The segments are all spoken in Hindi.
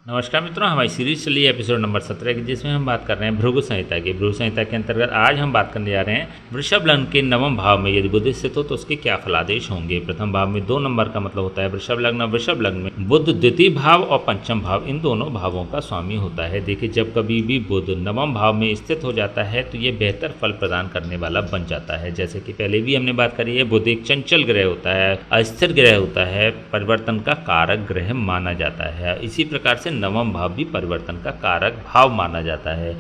नमस्कार मित्रों, हमारी सीरीज चली है एपिसोड नंबर 17 की, जिसमें हम बात कर रहे हैं भृगु संहिता की। भृगु संहिता के अंतर्गत आज हम बात करने जा रहे हैं वृषभ लग्न के नवम भाव में यदि बुध स्थित हो तो उसके क्या फलादेश होंगे। प्रथम भाव में 2 नंबर का मतलब होता है वृषभ लग्न। वृषभ लग्न में बुध द्वितीय भाव और पंचम भाव इन दोनों भावों का स्वामी होता है। देखिए, जब कभी भी बुध नवम भाव में स्थित हो जाता है तो ये बेहतर फल प्रदान करने वाला बन जाता है। जैसे कि पहले भी हमने बात करी है, बुध एक चंचल ग्रह होता है, अस्थिर ग्रह होता है, परिवर्तन का कारक ग्रह माना जाता है। इसी प्रकार से नवम भाव भी परिवर्तन का कारक भाव माना जाता है।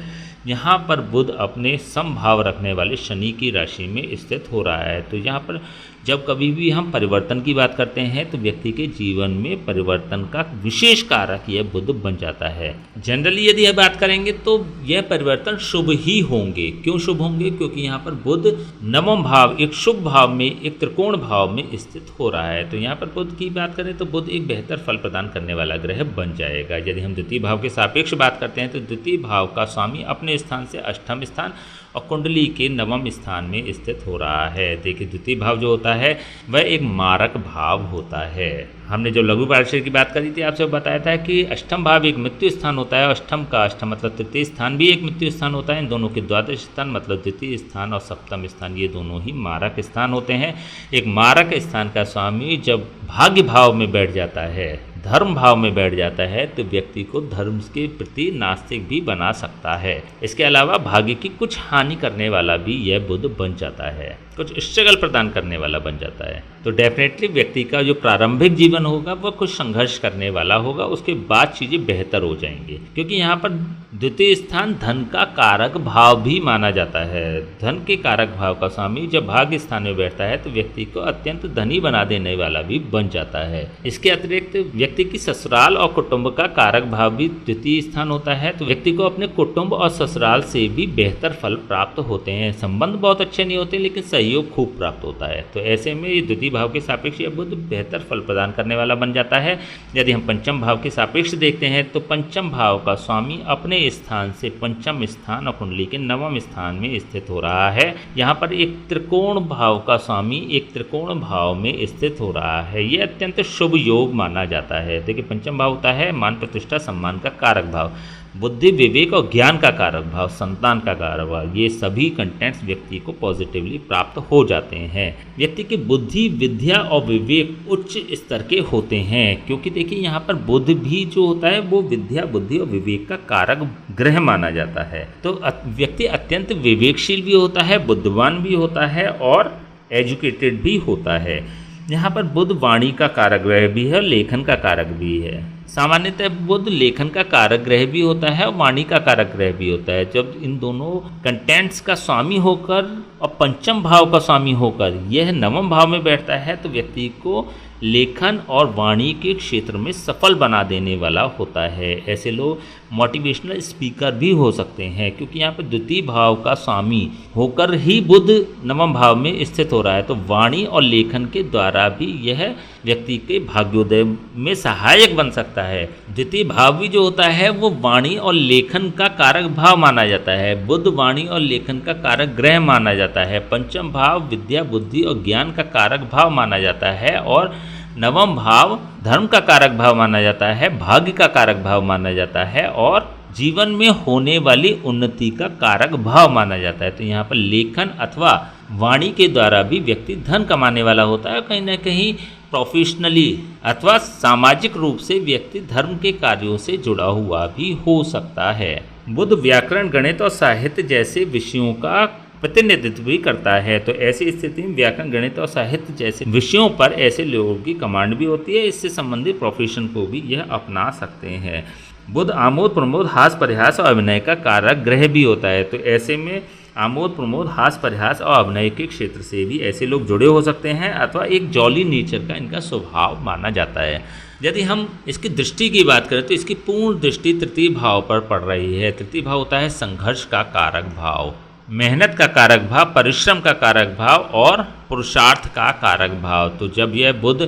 यहाँ पर बुध अपने समभाव रखने वाले शनि की राशि में स्थित हो रहा है। तो यहाँ पर जब कभी भी हम परिवर्तन की बात करते हैं तो व्यक्ति के जीवन में परिवर्तन का विशेष कारक यह बुध बन जाता है। जनरली यदि यह बात करेंगे तो यह परिवर्तन शुभ ही होंगे। क्यों शुभ होंगे? क्योंकि यहाँ पर बुध नवम भाव, एक शुभ भाव में, एक त्रिकोण भाव में स्थित हो रहा है। तो यहाँ पर बुध की बात करें तो बुध एक बेहतर फल प्रदान करने वाला ग्रह बन जाएगा। यदि हम द्वितीय भाव के सापेक्ष बात करते हैं तो द्वितीय भाव का स्वामी अपने स्थान से अष्टम स्थान और कुंडली के नवम स्थान में स्थित हो रहा है। देखिए, द्वितीय भाव जो होता है वह एक मारक भाव होता है। हमने जो लघु पार्षद की बात करी थी, आपसे बताया था कि अष्टम भाव एक मृत्यु स्थान होता है। अष्टम का अष्टम मतलब तृतीय स्थान भी एक मृत्यु स्थान होता है। इन दोनों के द्वादश स्थान मतलब द्वितीय स्थान और सप्तम स्थान, ये दोनों ही मारक स्थान होते हैं। एक मारक स्थान का स्वामी जब भाग्य भाव में बैठ जाता है, धर्म भाव में बैठ जाता है, तो व्यक्ति को धर्म के प्रति नास्तिक भी बना सकता है। इसके अलावा भाग्य की कुछ हानि करने वाला भी यह बुध बन जाता है, कुछ स्ट्रगल प्रदान करने वाला बन जाता है। तो डेफिनेटली व्यक्ति का जो प्रारंभिक जीवन होगा वह कुछ संघर्ष करने वाला होगा, उसके बाद चीज़ें बेहतर हो जाएंगी। क्योंकि यहाँ पर द्वितीय स्थान धन का कारक भाव भी माना जाता है। धन के कारक भाव का स्वामी जब भाग्य स्थान में बैठता है तो व्यक्ति को अत्यंत धनी बना देने वाला भी बन जाता है। इसके अतिरिक्त व्यक्ति की ससुराल और कुटुंब का कारक भाव भी द्वितीय स्थान होता है। तो व्यक्ति को अपने कुटुंब और ससुराल से भी बेहतर फल प्राप्त होते हैं। संबंध बहुत अच्छे नहीं होते लेकिन सहयोग खूब प्राप्त होता है। तो ऐसे में ये द्वितीय भाव के सापेक्ष यह बुध बेहतर फल प्रदान करने वाला बन जाता है। यदि हम पंचम भाव के सापेक्ष देखते हैं तो पंचम भाव का स्वामी अपने स्थान से पंचम स्थान और कुंडली के नवम स्थान में स्थित हो रहा है। यहाँ पर एक त्रिकोण भाव का स्वामी एक त्रिकोण भाव में स्थित हो रहा है। यह अत्यंत शुभ योग माना जाता है। देखिए, पंचम भाव होता है मान प्रतिष्ठा सम्मान का कारक भाव, बुद्धि विवेक और ज्ञान का कारक भाव, संतान का कारक भाव। ये सभी कंटेंट्स व्यक्ति को पॉजिटिवली प्राप्त हो जाते हैं। व्यक्ति की बुद्धि, विद्या और विवेक उच्च स्तर के होते हैं। क्योंकि देखिए, यहाँ पर बुध भी जो होता है वो विद्या, बुद्धि और विवेक का कारक ग्रह माना जाता है। तो व्यक्ति अत्यंत विवेकशील भी होता है, बुद्धिमान भी होता है और एजुकेटेड भी होता है। यहाँ पर बुध वाणी का कारक ग्रह भी है, लेखन का कारक भी है। सामान्यतः बुध लेखन का कारक ग्रह भी होता है और वाणी का कारक ग्रह भी होता है। जब इन दोनों कंटेंट्स का स्वामी होकर और पंचम भाव का स्वामी होकर यह नवम भाव में बैठता है तो व्यक्ति को लेखन और वाणी के क्षेत्र में सफल बना देने वाला होता है। ऐसे लोग मोटिवेशनल स्पीकर भी हो सकते हैं। क्योंकि यहाँ पर द्वितीय भाव का स्वामी होकर ही बुध नवम भाव में स्थित हो रहा है, तो वाणी और लेखन के द्वारा भी यह व्यक्ति के भाग्योदय में सहायक बन सकता है। द्वितीय भाव भी जो होता है वो वाणी और लेखन का कारक भाव माना जाता है। बुध वाणी और लेखन का कारक ग्रह माना जाता है। पंचम भाव विद्या, बुद्धि और ज्ञान का कारक भाव माना जाता है और नवम भाव धर्म का कारक भाव माना जाता है, भाग्य का कारक भाव माना जाता है और जीवन में होने वाली उन्नति का कारक भाव माना जाता है। तो यहाँ पर लेखन अथवा वाणी के द्वारा भी व्यक्ति धन कमाने वाला होता है। कहीं ना कहीं प्रोफेशनली अथवा सामाजिक रूप से व्यक्ति धर्म के कार्यों से जुड़ा हुआ भी हो सकता है। बुध व्याकरण, गणित और साहित्य जैसे विषयों का प्रतिनिधित्व भी करता है। तो ऐसी स्थिति में व्याकरण, गणित और साहित्य जैसे विषयों पर ऐसे लोगों की कमांड भी होती है। इससे संबंधित प्रोफेशन को भी यह अपना सकते हैं। बुध आमोद प्रमोद, हास परिहास और अभिनय का कारक ग्रह भी होता है। तो ऐसे में आमोद प्रमोद, हास परिहास और अभिनय के क्षेत्र से भी ऐसे लोग जुड़े हो सकते हैं अथवा एक जॉली नेचर का इनका स्वभाव माना जाता है। यदि हम इसकी दृष्टि की बात करें तो इसकी पूर्ण दृष्टि तृतीय भाव पर पड़ रही है। तृतीय भाव होता है संघर्ष का कारक भाव, मेहनत का कारक भाव, परिश्रम का कारक भाव और पुरुषार्थ का कारक भाव। तो जब यह बुध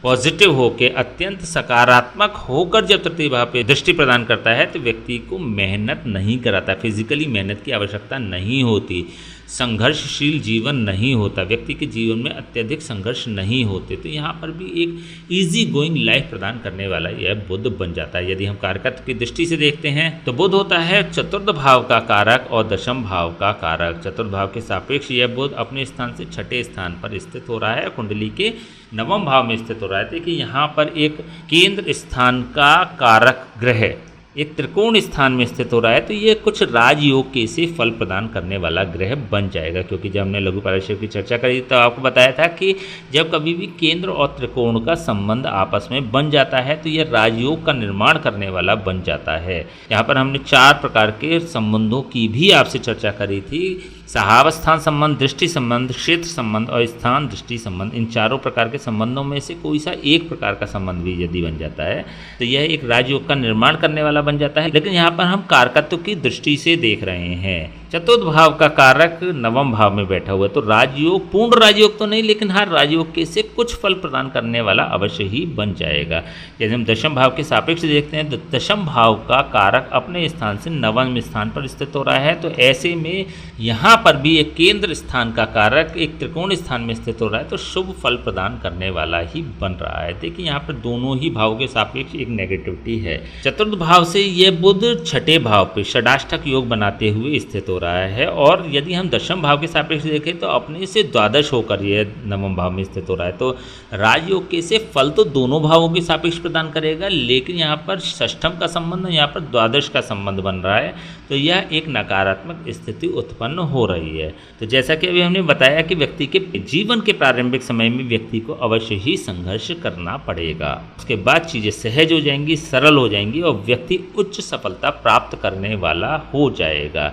पॉजिटिव होकर अत्यंत सकारात्मक होकर जब तृतीय भाव पे दृष्टि प्रदान करता है तो व्यक्ति को मेहनत नहीं कराता, फिजिकली मेहनत की आवश्यकता नहीं होती। संघर्षशील जीवन नहीं होता, व्यक्ति के जीवन में अत्यधिक संघर्ष नहीं होते, तो यहाँ पर भी एक ईजी गोइंग लाइफ प्रदान करने वाला यह बुध बन जाता है। यदि हम कारकत्व की दृष्टि से देखते हैं तो बुध होता है चतुर्थ भाव का कारक और दशम भाव का कारक। चतुर्थ भाव के सापेक्ष यह बुध अपने स्थान से छठे स्थान पर स्थित हो रहा है, कुंडली के नवम भाव में स्थित हो रहा है। देखिए यहाँ पर एक केंद्र स्थान का कारक ग्रह एक त्रिकोण स्थान में स्थित हो रहा है, तो ये कुछ राजयोग के से फल प्रदान करने वाला ग्रह बन जाएगा। क्योंकि जब हमने लघु पारस्यव की चर्चा करी तो आपको बताया था कि जब कभी भी केंद्र और त्रिकोण का संबंध आपस में बन जाता है तो यह राजयोग का निर्माण करने वाला बन जाता है। यहाँ पर हमने 4 प्रकार के संबंधों की भी आपसे चर्चा करी थी, सहावस्थान संबंध, दृष्टि संबंध, क्षेत्र संबंध और स्थान दृष्टि संबंध। इन चारों प्रकार के संबंधों में से कोई सा एक प्रकार का संबंध भी यदि बन जाता है तो यह एक राजयोग का निर्माण करने वाला बन जाता है। लेकिन यहाँ पर हम कारकत्व की दृष्टि से देख रहे हैं, चतुर्थ भाव का कारक नवम भाव में बैठा हुआ है, तो राजयोग पूर्ण राजयोग तो नहीं, लेकिन हर राजयोग के से कुछ फल प्रदान करने वाला अवश्य ही बन जाएगा। यदि हम दशम भाव के सापेक्ष देखते हैं तो दशम भाव का कारक अपने स्थान से नवम स्थान पर स्थित हो रहा है, तो ऐसे में यहाँ पर भी एक केंद्र स्थान का कारक एक त्रिकोण स्थान में स्थित हो रहा है, तो शुभ फल प्रदान करने वाला ही बन रहा है। देखिए यहाँ पर दोनों ही भावों के सापेक्ष एक नेगेटिविटी है। चतुर्थ भाव से यह बुध छठे भाव पे षडाष्टक योग बनाते हुए स्थित हो रहा है, और यदि हम दशम भाव के सापेक्ष देखें तो अपने से द्वादश होकर यह नवम भाव में स्थित हो रहा है, तो राजयोग के से फल तो दोनों भावों के सापेक्ष प्रदान करेगा, लेकिन यहाँ पर षष्ठम का संबंध, यहाँ पर द्वादश का संबंध बन रहा है, तो यह एक नकारात्मक स्थिति उत्पन्न हो रही है। तो जैसा कि अभी हमने बताया कि व्यक्ति के जीवन के प्रारंभिक समय में व्यक्ति को अवश्य ही संघर्ष करना पड़ेगा, उसके बाद चीजें सहज हो जाएंगी, सरल हो जाएंगी और व्यक्ति उच्च सफलता प्राप्त करने वाला हो जाएगा।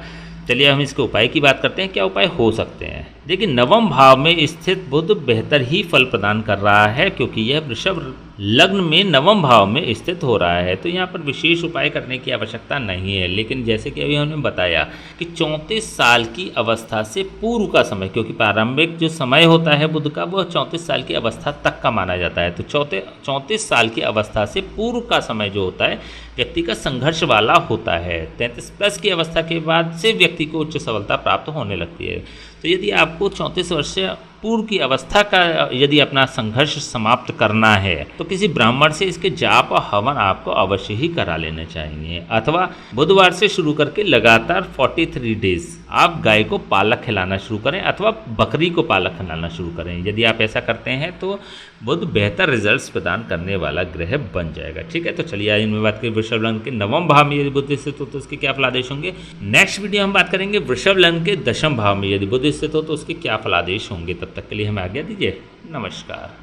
चलिए हम इसके उपाय की बात करते हैं, क्या उपाय हो सकते हैं। देखिए नवम भाव में स्थित बुध बेहतर ही फल प्रदान कर रहा है, क्योंकि यह वृषभ लग्न में नवम भाव में स्थित हो रहा है, तो यहाँ पर विशेष उपाय करने की आवश्यकता नहीं है। लेकिन जैसे कि अभी हमने बताया कि 34 साल की अवस्था से पूर्व का समय, क्योंकि प्रारंभिक जो समय होता है बुध का वह 34 साल की अवस्था तक का माना जाता है, तो 34 साल की अवस्था से पूर्व का समय जो होता है व्यक्ति का संघर्ष वाला होता है। 33 प्लस की अवस्था के बाद से व्यक्ति को उच्च सफलता प्राप्त होने लगती है। तो यदि आपको 34 वर्ष से पूर्व की अवस्था का यदि अपना संघर्ष समाप्त करना है तो किसी ब्राह्मण से इसके जाप और हवन आपको अवश्य ही करा लेना चाहिए, अथवा बुधवार से शुरू करके लगातार 43 डेज आप गाय को पालक खिलाना शुरू करें अथवा बकरी को पालक खिलाना शुरू करें। यदि आप ऐसा करते हैं तो बुध बेहतर रिजल्ट्स प्रदान करने वाला ग्रह बन जाएगा। ठीक है, तो चलिए आज इनमें बात करें वृषभ लग्न के नवम भाव में यदि बुध स्थित हो तो उसके क्या फलादेश होंगे। नेक्स्ट वीडियो हम बात करेंगे वृषभ लग्न के दशम भाव में यदि बुध स्थित हो तो उसके क्या फलादेश होंगे। तब तक के लिए हमें आज्ञा दीजिए, नमस्कार।